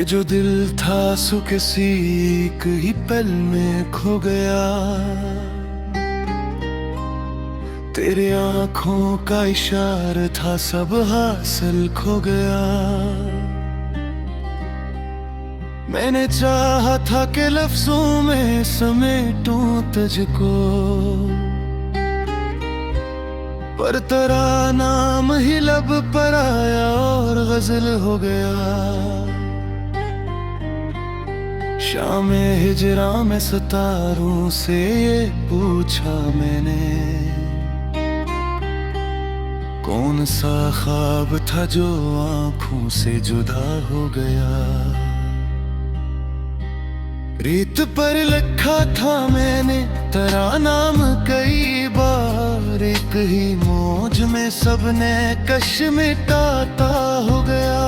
ये जो दिल था सो किसी एक ही पल में खो गया। तेरे आंखों का इशारा था सब हासिल खो गया। मैंने चाहा था कि लफ्जों में समेटूं तुझको, पर तेरा नाम ही लब पर आया और गजल हो गया। शाम हिजरा में सितारों से ये पूछा मैंने, कौन सा ख्वाब था जो आंखों से जुदा हो गया। रेत पर लिखा था मैंने तेरा नाम कई बार, एक ही मौज में सबने कश मिटाता हो गया।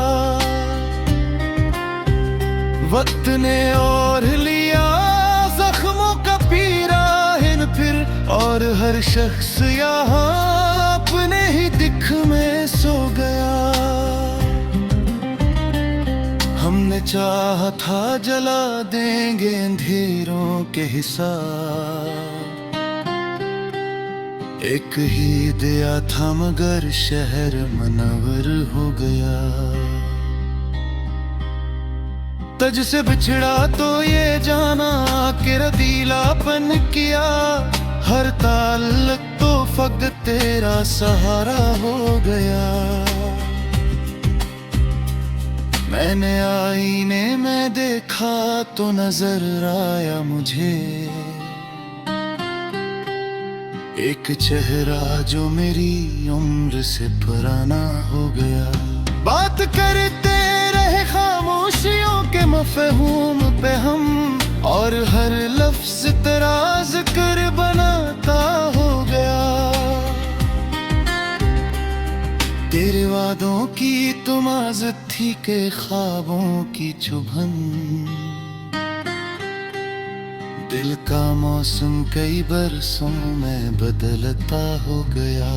वक्त ने और लिया जख्मों का पीरा हिन फिर, और हर शख्स यहाँ अपने ही दिख में सो गया। हमने चाहा था जला देंगे अंधेरों के हिसाब, एक ही दिया था मगर शहर मनवर हो गया। तुझसे बिछड़ा तो ये जाना कि रदीलापन किया, हर ताल्लुक तो फक्त तेरा सहारा हो गया। मैंने आईने में देखा तो नजर आया मुझे एक चेहरा जो मेरी उम्र से पुराना हो गया। बात करते रहे खामोशियों के मफहूम पे हम, और हर लफ्ज तेरा जिक्र बनाता हो गया। तेरे वादों की तुम आज़त थी के ख्वाबों की चुभन, दिल का मौसम कई बरसों में बदलता हो गया।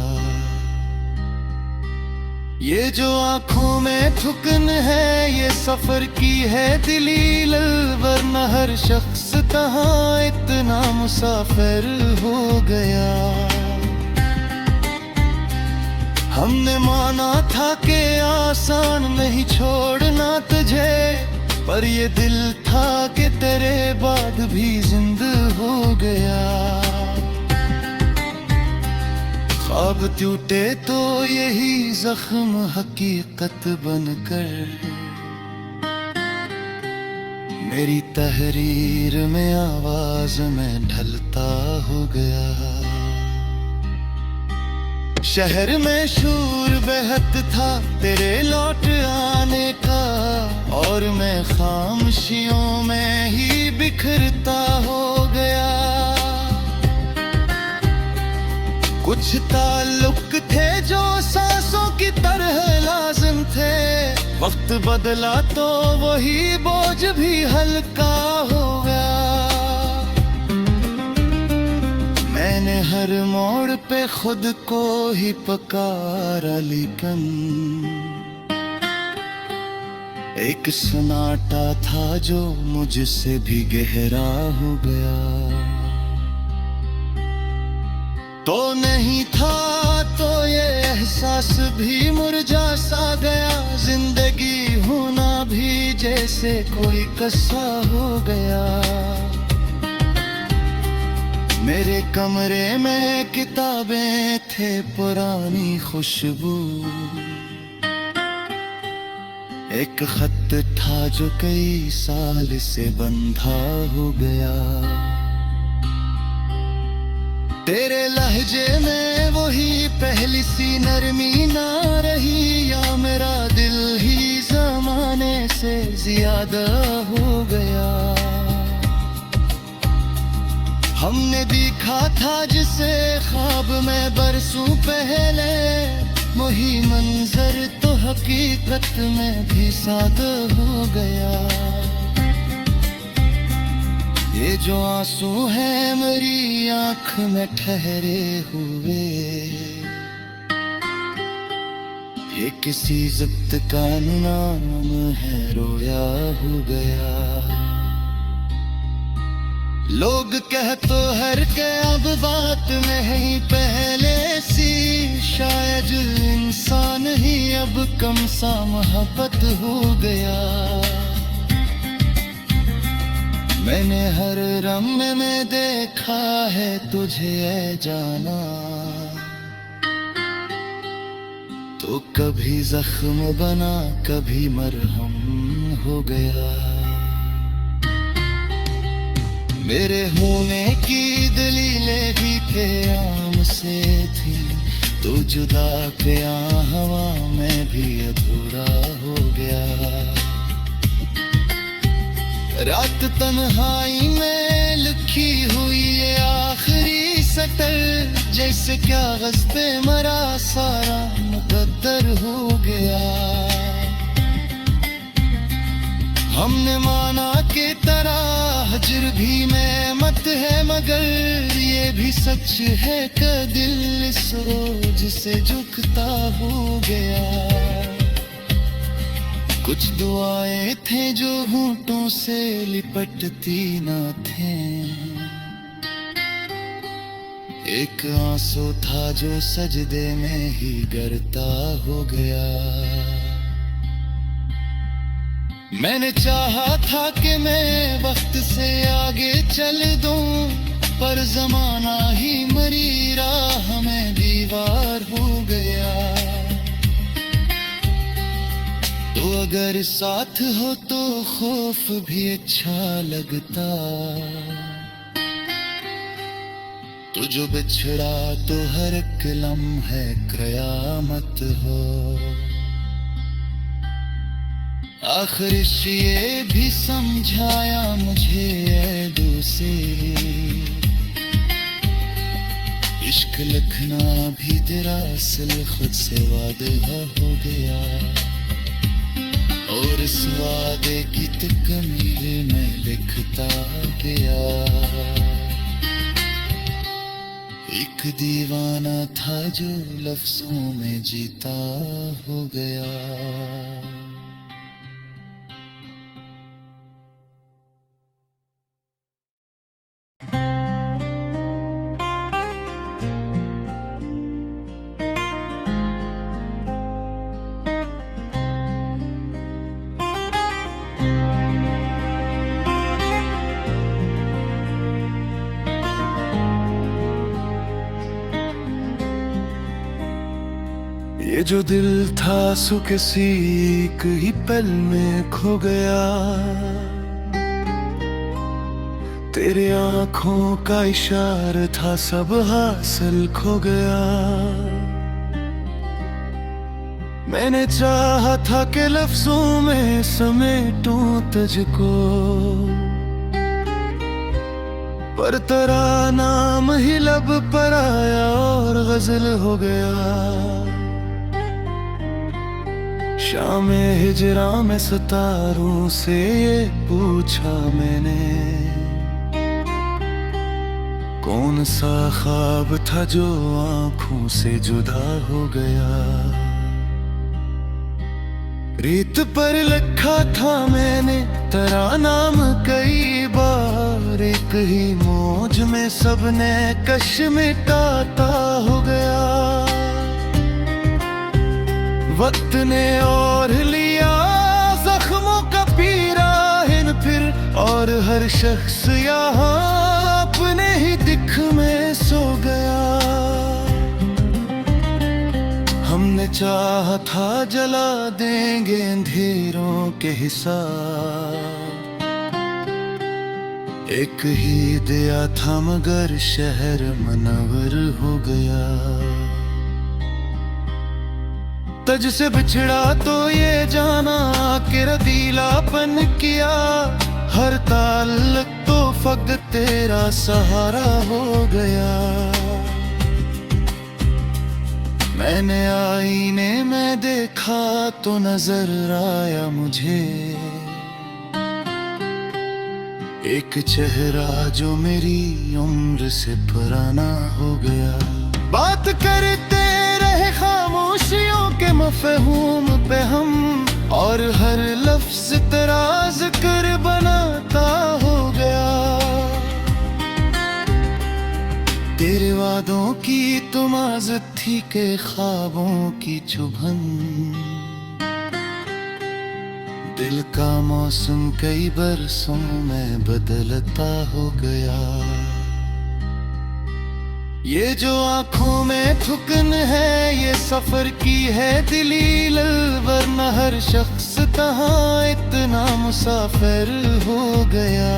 ये जो आंखों में थुकन है ये सफर की है दलील, वरना हर शख्स तहाँ इतना मुसाफिर हो गया। हमने माना था कि आसान नहीं छोड़ना तुझे, पर ये दिल था कि तेरे बाद भी जिंदा हो गया। ख्वाब टूटे तो यही जख्म हकीकत बनकर मेरी तहरीर में आवाज में ढलता हो गया। शहर में शूर बेहद था तेरे लौट आने का, और मैं खामोशियों में ही बिखरता हो गया। कुछ ताल्लुक थे जो सांसों की तरह लाजिम थे, वक्त बदला तो वही बोझ भी हल्का हो गया। मैंने हर मोड़ पे खुद को ही पकारा, लेकिन एक सन्नाटा था जो मुझसे भी गहरा हो गया। तो नहीं था तो ये एहसास भी मुरझा सा गया, जिंदगी होना भी जैसे कोई कस्सा हो गया। मेरे कमरे में किताबें थे पुरानी खुशबू, एक खत था जो कई साल से बंधा हो गया। तेरे लहजे में वही पहली सी नरमी ना रही, या मेरा दिल ही जमाने से ज्यादा हो गया। हमने देखा था जिसे ख्वाब में बरसों पहले, वही मंजर तो हकीकत में भी सादा हो गया। ये जो आंसू है मेरी आंख में ठहरे हुए, एक किसी ज़ब्त का नाम है, रोया हो गया। लोग कह तो हर के अब बात में ही पहले सी, शायद इंसान ही अब कम सा मोहब्बत हो गया। मैंने हर रंग में देखा है तुझे ऐ जाना, तो कभी जख्म बना कभी मरहम हो गया। मेरे होने की दलीलें भी क़याम से थी, तो जुदा पिया हवा में भी अधूरा हो गया। रात तन्हाई में लिखी हुई ये आखिरी सतर, जैसे कागज पे मरा सारा मुकद्दर हो गया। हमने माना कि तरह हजर भी नेमत है, मगर ये भी सच है कि दिल इस रोज से झुकता हो गया। कुछ दुआएं थे जो होंठों से लिपटती ना थे, एक आंसू था जो सजदे में ही गिरता हो गया। मैंने चाहा था कि मैं वक्त से आगे चल दूं, पर जमाना ही मरी राह में दीवार हो गया। तो अगर साथ हो तो खौफ भी अच्छा लगता, तो जो बिछड़ा तो हर एक लम्हे कयामत हो। आखिर ये भी समझाया मुझे ऐ दूसरी, इश्क लिखना भी तेरा असल खुद से वादा हो गया। और इस वादे की तकमील में लिखता गया। एक दीवाना था जो लफ्जों में जीता हो गया। ये जो दिल था सो किसी एक ही पल में खो गया। तेरे आंखों का इशारा था सब हासिल खो गया। मैंने चाहा था कि लफ्जों में समेटूं तुझको, पर तेरा नाम ही लब पर आया और गजल हो गया। शाम हिजरा में सितारों से ये पूछा मैंने, कौन सा ख्वाब था जो आंखों से जुदा हो गया। रेत पर लिखा था मैंने तेरा नाम कई बार, एक ही मौज में सबने कश मिटाता हो गया। वक्त ने और लिया जख्मों का पीरा हिन फिर, और हर शख्स यहाँ अपने ही दिख में सो गया। हमने चाहा था जला देंगे अंधेरों के हिसाब, एक ही दिया था मगर शहर मुनव्वर हो गया। तुझ से बिछड़ा तो ये जाना कि रदीलापन किया, हर ताल्लुक तो फक्त तेरा सहारा हो गया। मैंने आईने में देखा तो नजर आया मुझे एक चेहरा जो मेरी उम्र से पुराना हो गया। बात करते रहे खामोशियों के मफहूम पे हम, और हर लफ्ज तेरा जिक्र बनाता हो गया। तेरे वादों की तुम आज़त थी के ख्वाबों की चुभन, दिल का मौसम कई बरसों में बदलता हो गया। ये जो आंखों में थुकन है ये सफर की है दलील, वरना हर शख्स कहाँ इतना मुसाफिर हो गया।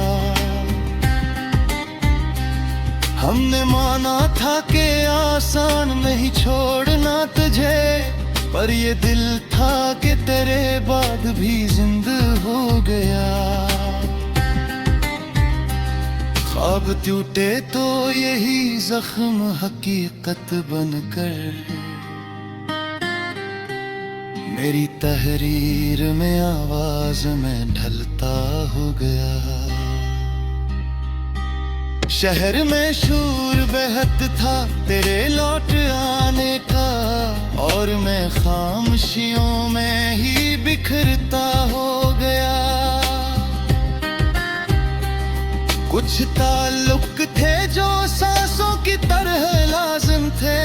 हमने माना था कि आसान नहीं छोड़ना तुझे, पर ये दिल था कि तेरे बाद भी जिंदा हो गया। ख्वाब टूटे तो यही जख्म हकीकत बनकर मेरी तहरीर में आवाज में ढलता हो गया। शहर में शूर बेहद था तेरे लौट आने का, और मैं खामोशियों में ही बिखरता हो गया। कुछ ताल्लुक थे जो सांसों की तरह लाज़िम थे,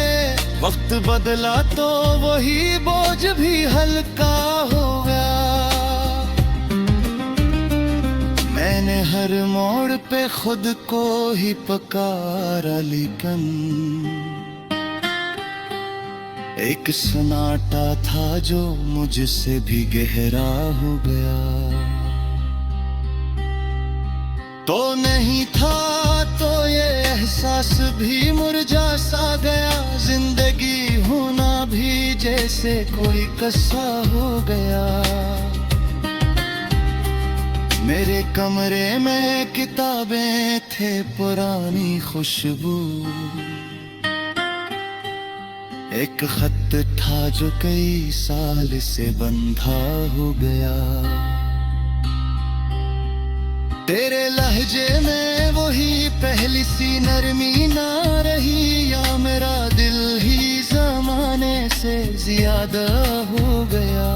वक्त बदला तो वही बोझ भी हल्का हो गया। मैंने हर मोड़ पे खुद को ही पुकारा, लेकिन एक सन्नाटा था जो मुझसे भी गहरा हो गया। तो नहीं था तो ये एहसास भी मुरझा सा गया, जिंदगी होना भी जैसे कोई कस्सा हो गया। मेरे कमरे में किताबें थे पुरानी खुशबू, एक खत था जो कई साल से बंधा हो गया। तेरे लहजे में वही पहली सी नरमी ना रही, या मेरा दिल ही जमाने से ज्यादा हो गया।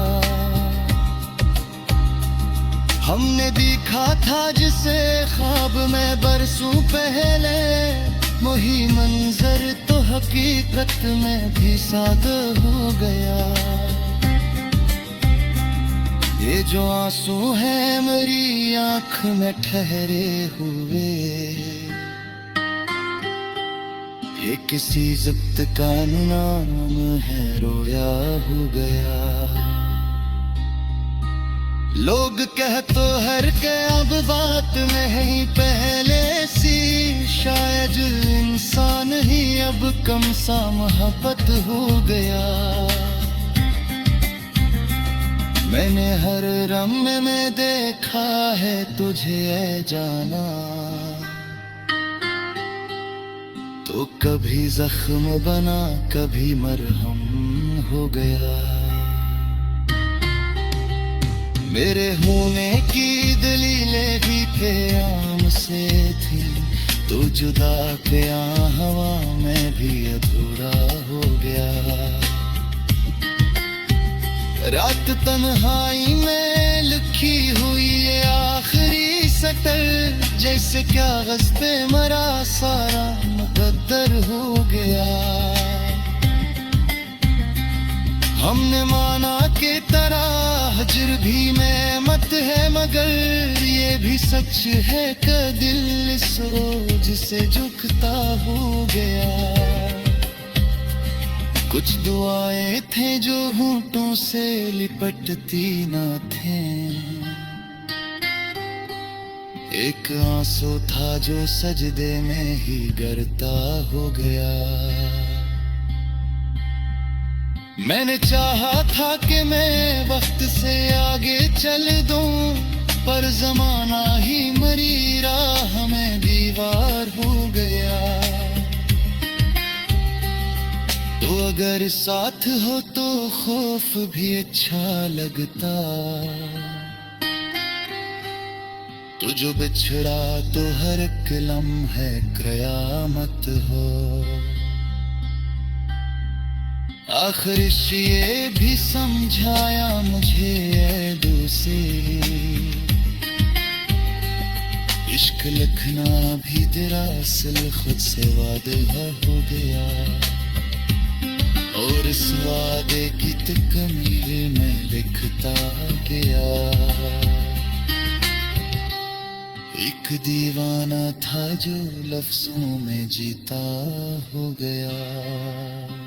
हमने देखा था जिसे ख्वाब में बरसों पहले, वही मंजर तो हकीकत में भी सादा हो गया। ये जो आंसू हैं मेरी आंख में ठहरे हुए, ये किसी ज़ब्त का नाम है रोया हो गया। लोग कह तो हर के अब बात में ही पहले सी, शायद इंसान ही अब कम सा मोहब्बत हो गया। मैंने हर रंग में देखा है तुझे ऐ जाना, तो कभी जख्म बना कभी मरहम हो गया। मेरे होने की दलीलें भी क़याम से थी, तू जुदा क़या हवा में भी अधूरा हो गया। रात तन्हाई में लिखी हुई ये आखिरी सतर, जैसे कागज पे मरा सारा मुकद्दर हो गया। हमने माना कि तरह हजर भी नेमत है, मगर ये भी सच है कि दिल इस रोज से झुकता हो गया। कुछ दुआएं थे जो होंठों से लिपटती न थे, एक आंसू था जो सजदे में ही गिरता हो गया। मैंने चाहा था कि मैं वक्त से आगे चल दूं, पर जमाना ही मरी राह में दीवार हो गया। तो अगर साथ हो तो खौफ भी अच्छा लगता, तो जो बिछड़ा तो हर एक लम्हे कयामत हो। आखिरिश ये भी समझाया मुझे ऐ दूसरे, इश्क लिखना भी तेरा असल खुद से वादा हो गया, और इस वादे की तकमील में लिखता गया। एक दीवाना था जो लफ्जों में जीता हो गया।